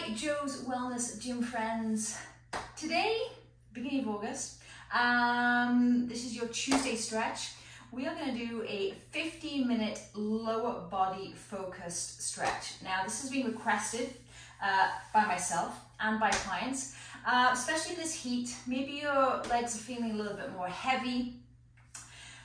Hi, Joe's Wellness Gym friends. Today, beginning of August, this is your Tuesday stretch. We are going to do a 15-minute lower body focused stretch. Now, this has been requested by myself and by clients, especially this heat. Maybe your legs are feeling a little bit more heavy.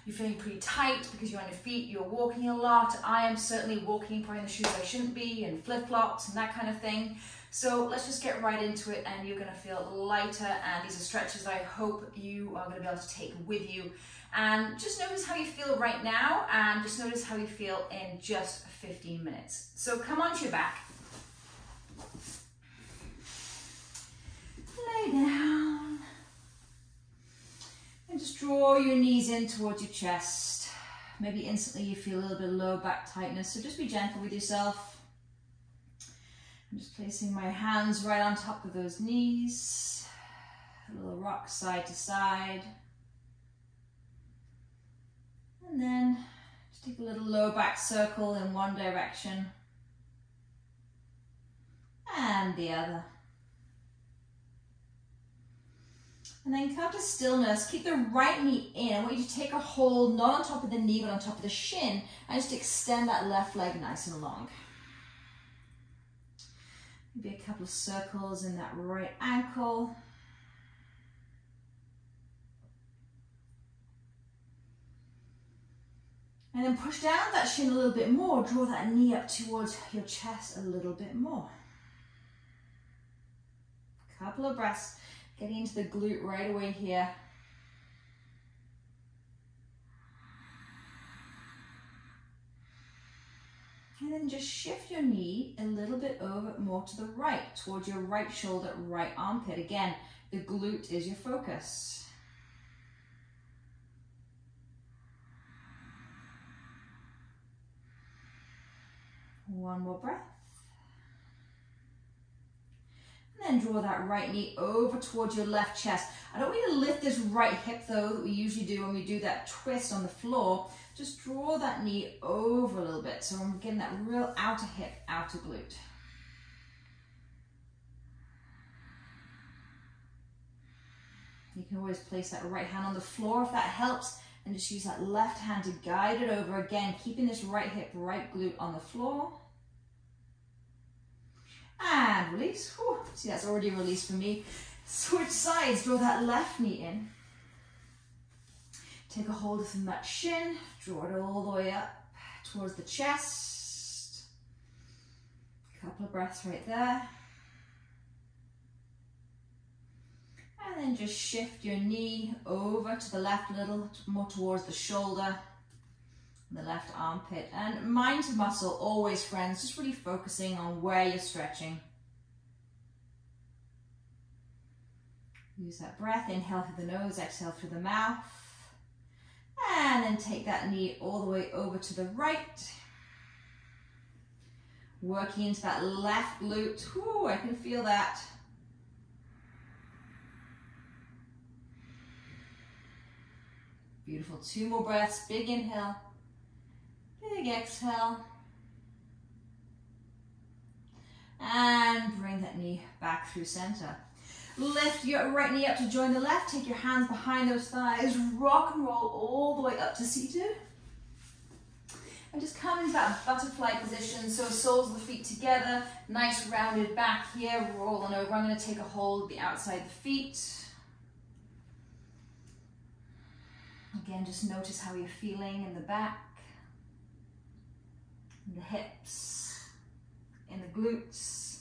You're feeling pretty tight because you're on your feet, you're walking a lot. I am certainly walking probably in the shoes I shouldn't be, and flip-flops and that kind of thing. So let's just get right into it, and you're going to feel lighter, and these are stretches that I hope you are going to be able to take with you. And just notice how you feel right now, and just notice how you feel in just 15 minutes. So come onto your back. Lay down. And just draw your knees in towards your chest. Maybe instantly you feel a little bit of low back tightness, so just be gentle with yourself. I'm just placing my hands right on top of those knees. A little rock side to side. And then just take a little low back circle in one direction and the other. And then come to stillness. Keep the right knee in. I want you to take a hold, not on top of the knee, but on top of the shin, and just extend that left leg nice and long. Maybe a couple of circles in that right ankle. And then push down that shin a little bit more. Draw that knee up towards your chest a little bit more. Couple of breaths. Getting into the glute right away here. And then just shift your knee a little bit over more to the right, towards your right shoulder, right armpit. Again, the glute is your focus. One more breath. And then draw that right knee over towards your left chest. I don't want you to lift this right hip though, that we usually do when we do that twist on the floor. Just draw that knee over a little bit. So I'm getting that real outer hip, outer glute. You can always place that right hand on the floor if that helps, and just use that left hand to guide it over. Again, keeping this right hip, right glute on the floor. And release. Whew. See, that's already released for me. Switch sides. Draw that left knee in. Take a hold from that shin. Draw it all the way up towards the chest. Couple of breaths right there. And then just shift your knee over to the left a little more towards the shoulder. The left armpit, and mind to muscle always, friends, just really focusing on where you're stretching. Use that breath, inhale through the nose, exhale through the mouth, and then take that knee all the way over to the right, working into that left glute. Whoo, I can feel that. Beautiful. 2 more breaths. Big inhale. Big exhale. And bring that knee back through center. Lift your right knee up to join the left. Take your hands behind those thighs. Rock and roll all the way up to seated. And just come into that butterfly position. So soles of the feet together. Nice rounded back here. Rolling over. I'm going to take a hold of the outside of the feet. Again, just notice how you're feeling in the back. In the hips, in the glutes.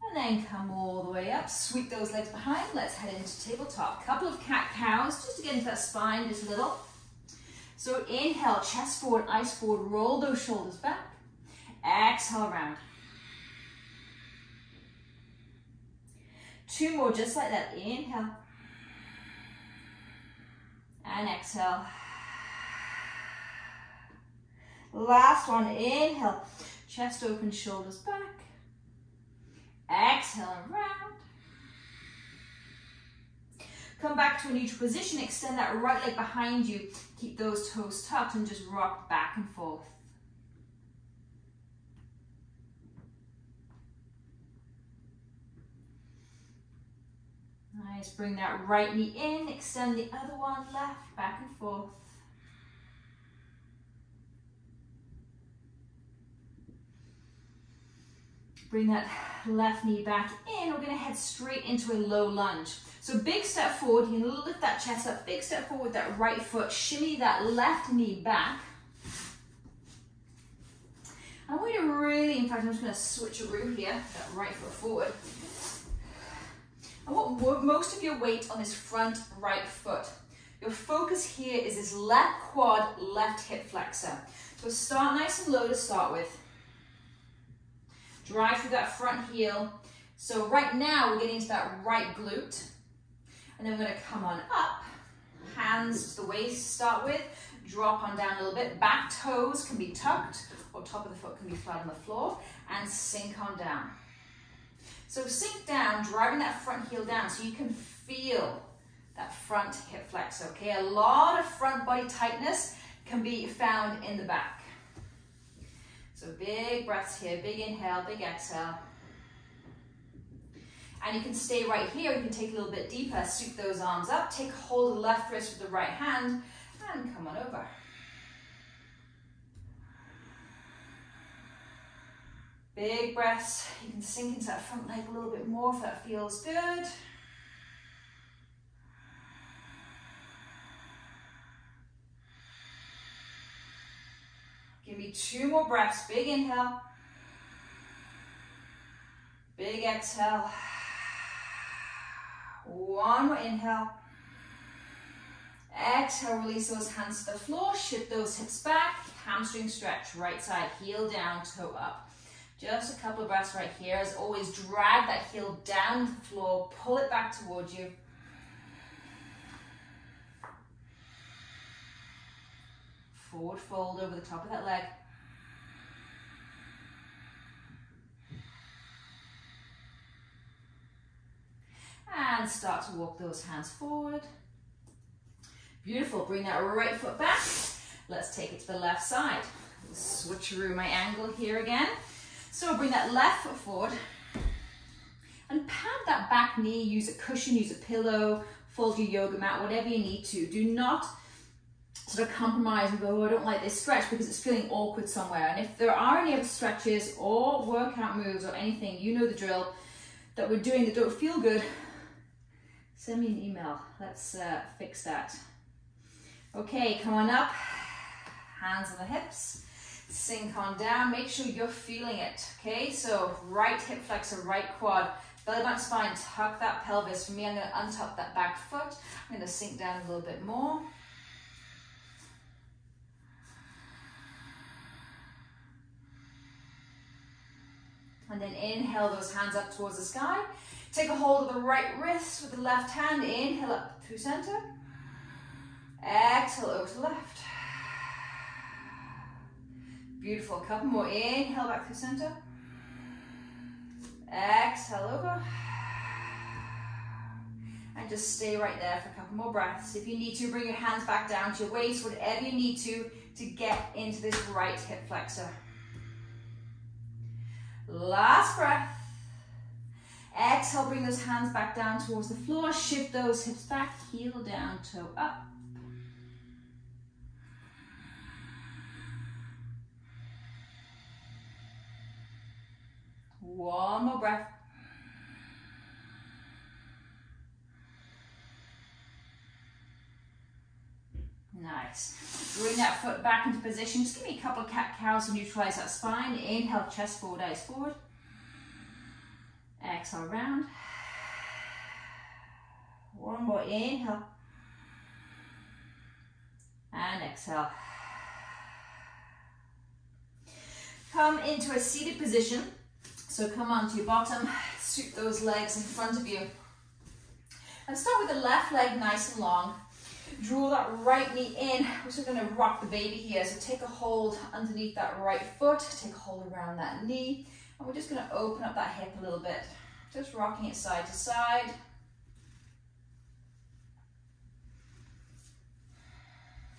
And then come all the way up, sweep those legs behind. Let's head into tabletop. Couple of cat-cows, just to get into that spine just a little. So inhale, chest forward, eyes forward, roll those shoulders back. Exhale, round. 2 more, just like that. Inhale. And exhale. Last one, inhale. Chest open, shoulders back. Exhale and round. Come back to a neutral position. Extend that right leg behind you. Keep those toes tucked and just rock back and forth. Nice, bring that right knee in, extend the other one, left, back and forth. Bring that left knee back in. We're gonna head straight into a low lunge. So big step forward, you can lift that chest up, big step forward, that right foot, shimmy that left knee back. I want you to really, in fact, I'm just gonna switch a route here, that right foot forward. I want most of your weight on this front right foot. Your focus here is this left quad, left hip flexor. So start nice and low to start with. Drive through that front heel. So right now we're getting into that right glute. And then we're gonna come on up, hands to the waist to start with, drop on down a little bit. Back toes can be tucked, or top of the foot can be flat on the floor, and sink on down. So sink down, driving that front heel down so you can feel that front hip flex, okay? A lot of front body tightness can be found in the back. So big breaths here, big inhale, big exhale. And you can stay right here, you can take a little bit deeper, sweep those arms up, take hold of the left wrist with the right hand, and come on over. Big breaths, you can sink into that front leg a little bit more if that feels good. Give me 2 more breaths, big inhale, big exhale. 1 more inhale. Exhale, release those hands to the floor, shift those hips back, hamstring stretch, right side, heel down, toe up. Just a couple of breaths right here. As always, drag that heel down to the floor, pull it back towards you. Forward fold over the top of that leg. And start to walk those hands forward. Beautiful, bring that right foot back. Let's take it to the left side. Switcheroo my angle here again. So bring that left foot forward and pad that back knee, use a cushion, use a pillow, fold your yoga mat, whatever you need to. Do not sort of compromise and go, oh, I don't like this stretch because it's feeling awkward somewhere. And if there are any other stretches or workout moves or anything, you know the drill, that we're doing that don't feel good, send me an email. Let's fix that. Okay, come on up, hands on the hips, sink on down, make sure you're feeling it, okay? So right hip flexor, right quad, belly button spine, tuck that pelvis. For me, I'm gonna untuck that back foot. I'm gonna sink down a little bit more. And then inhale those hands up towards the sky. Take a hold of the right wrist with the left hand. Inhale up through center. Exhale over to the left. Beautiful. Couple more. Inhale back through center. Exhale over. And just stay right there for a couple more breaths. If you need to, bring your hands back down to your waist, whatever you need to get into this right hip flexor. Last breath. Exhale, bring those hands back down towards the floor. Shift those hips back, heel down, toe up. One more breath. Nice. Bring that foot back into position. Just give me a couple of cat-cows to neutralize that spine. Inhale, chest forward, eyes forward. Exhale, round. One more inhale. And exhale. Come into a seated position. So come onto your bottom, sweep those legs in front of you. And start with the left leg nice and long. Draw that right knee in. We're just going to rock the baby here. So take a hold underneath that right foot. Take a hold around that knee. And we're just going to open up that hip a little bit. Just rocking it side to side.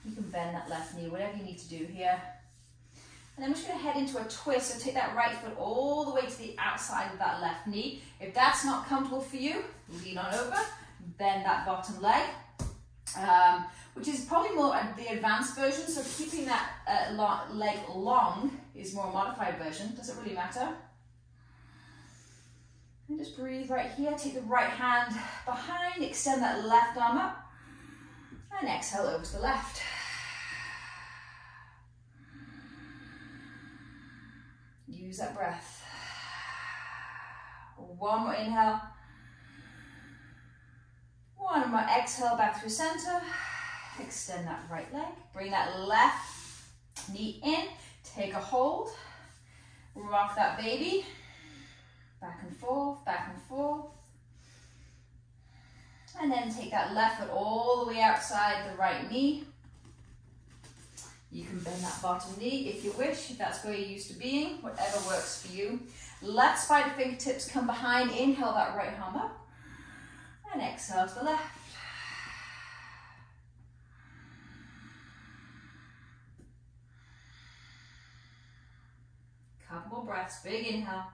You can bend that left knee, whatever you need to do here. And then we're just going to head into a twist. So take that right foot all the way to the outside of that left knee. If that's not comfortable for you, lean on over. bend that bottom leg, which is probably more the advanced version. So keeping that leg long is more a modified version. Doesn't really matter. And just breathe right here. Take the right hand behind, extend that left arm up, and exhale over to the left. Use that breath. One more inhale. One more exhale back through center. Extend that right leg. Bring that left knee in. Take a hold. Rock that baby. Back and forth, back and forth. And then take that left foot all the way outside the right knee. You can bend that bottom knee if you wish, if that's where you're used to being, whatever works for you. Left spider fingertips come behind. Inhale that right arm up. And exhale to the left. Couple more breaths. Big inhale.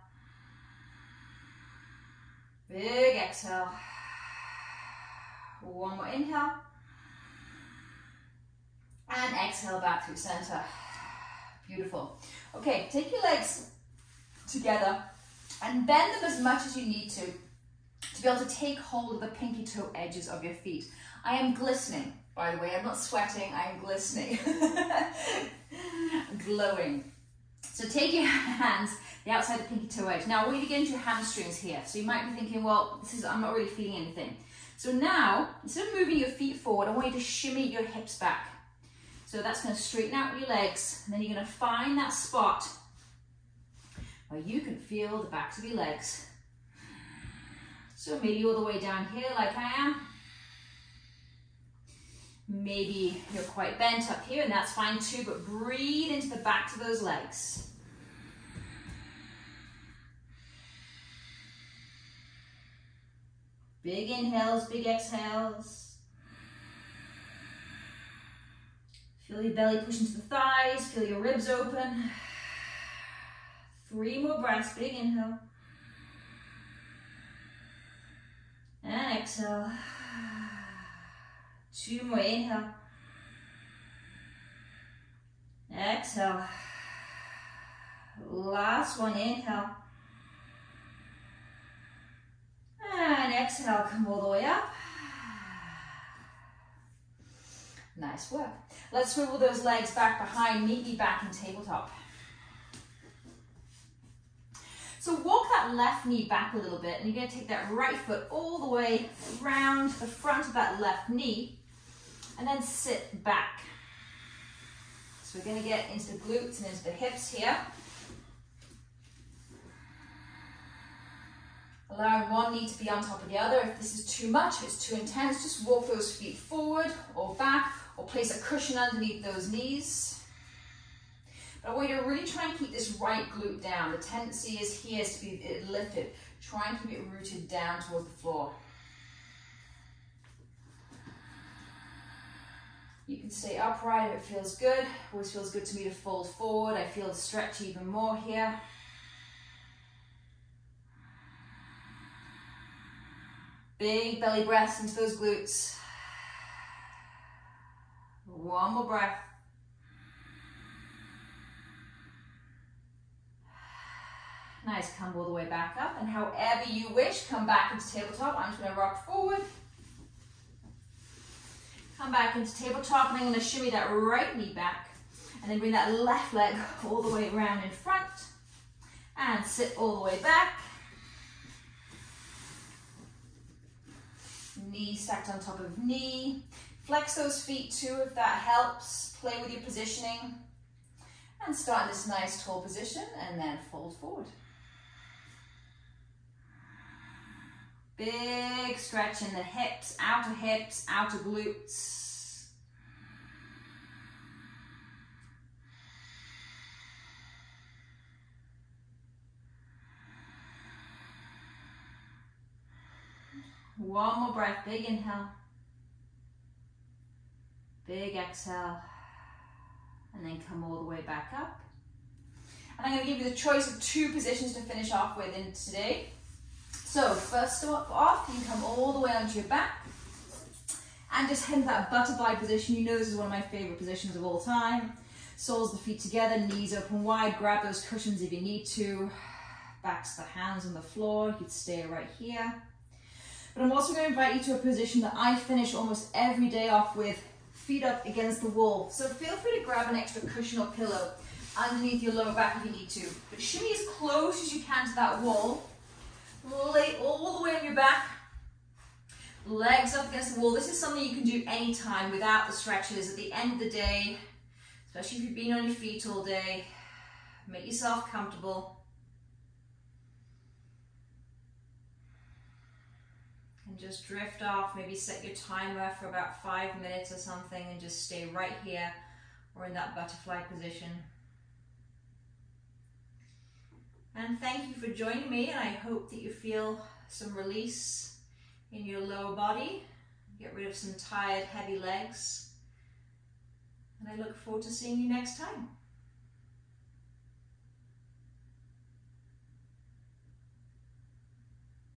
Big exhale. One more inhale. And exhale back through center. Beautiful. Okay, take your legs together and bend them as much as you need to be able to take hold of the pinky toe edges of your feet. I am glistening, by the way. I'm not sweating, I am glistening. Glowing. So take your hands, the outside of the pinky toe edge. Now I want you to get into your hamstrings here. So you might be thinking, well, I'm not really feeling anything. So now, instead of moving your feet forward, I want you to shimmy your hips back. So that's going to straighten out your legs, and then you're going to find that spot where you can feel the backs of your legs. So maybe all the way down here like I am. Maybe you're quite bent up here, and that's fine too, but breathe into the backs of those legs. Big inhales, big exhales. Feel your belly push into the thighs, feel your ribs open. 3 more breaths, big inhale. And exhale. 2 more, inhale. Exhale. Last one, inhale. And exhale, come all the way up. Nice work. Let's swivel those legs back behind, meet me back in tabletop. So walk that left knee back a little bit, and you're going to take that right foot all the way around the front of that left knee, and then sit back. So we're going to get into the glutes and into the hips here. Allowing one knee to be on top of the other. If this is too much, if it's too intense, just walk those feet forward or back, or place a cushion underneath those knees. But I want you to really try and keep this right glute down. The tendency is here to be lifted. Try and keep it rooted down towards the floor. You can stay upright if it feels good. Always feels good to me to fold forward. I feel the stretch even more here. Big belly breaths into those glutes. One more breath. Nice, come all the way back up, and however you wish, come back into tabletop. I'm just going to rock forward. Come back into tabletop, and I'm going to shimmy that right knee back, and then bring that left leg all the way around in front, and sit all the way back. Knee stacked on top of knee. Flex those feet too if that helps. Play with your positioning. And start in this nice tall position, and then fold forward. Big stretch in the hips, outer glutes. One more breath, big inhale. Big exhale. And then come all the way back up. And I'm going to give you the choice of 2 positions to finish off with in today. So first off, you can come all the way onto your back. And just head into that butterfly position. You know this is one of my favorite positions of all time. Soles of the feet together, knees open wide. Grab those cushions if you need to. Backs the hands on the floor. You could stay right here. But I'm also going to invite you to a position that I finish almost every day off with, feet up against the wall. So feel free to grab an extra cushion or pillow underneath your lower back if you need to. But shimmy as close as you can to that wall. Lay all the way on your back. Legs up against the wall. This is something you can do anytime without the stretches. At the end of the day, especially if you've been on your feet all day, make yourself comfortable. And just drift off. Maybe set your timer for about 5 minutes or something and just stay right here or in that butterfly position. And thank you for joining me, and I hope that you feel some release in your lower body. Get rid of some tired, heavy legs. And I look forward to seeing you next time.